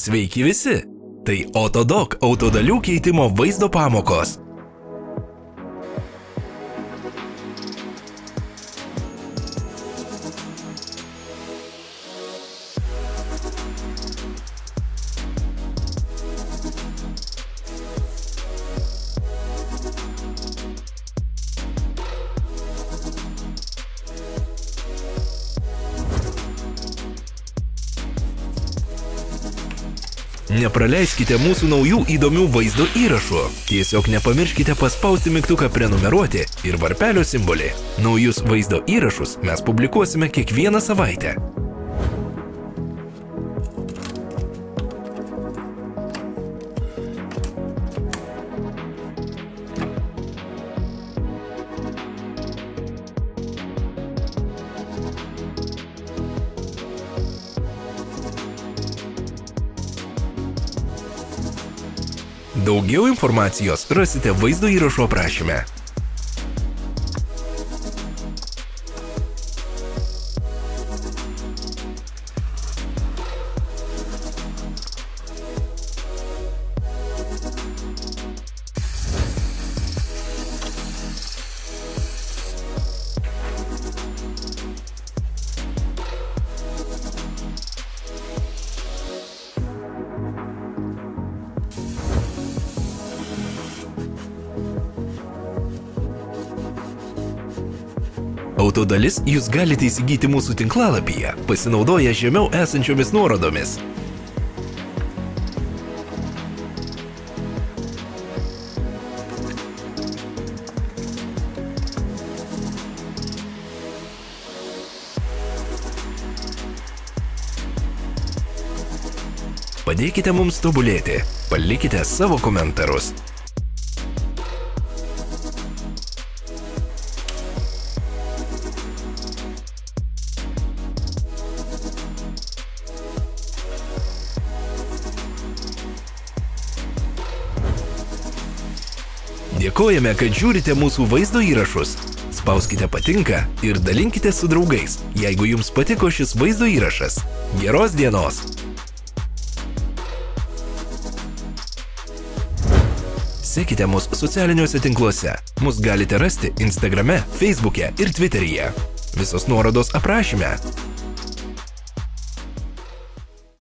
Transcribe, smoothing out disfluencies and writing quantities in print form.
Sveiki visi! Tai Autodoc autodalių keitimo vaizdo pamokos. Nepraleiskite mūsų naujų įdomių vaizdo įrašų. Tiesiog nepamirškite paspausti mygtuką prenumeruoti ir varpelio simbolį. Naujus vaizdo įrašus mes publikuosime kiekvieną savaitę. Daugiau informacijos rasite vaizdo įrašo aprašyme. Autodalis jūs galite įsigyti mūsų tinklalapyje, pasinaudoję žemiau esančiomis nuorodomis. Padėkite mums tobulėti, palikite savo komentarus. Dėkojame, kad žiūrite mūsų vaizdo įrašus. Spauskite patinka ir dalinkite su draugais, jeigu jums patiko šis vaizdo įrašas. Geros dienos! Sekite mus socialiniuose tinkluose. Mus galite rasti Instagrame, Facebook'e ir Twitter'yje. Visos nuorodos aprašyme.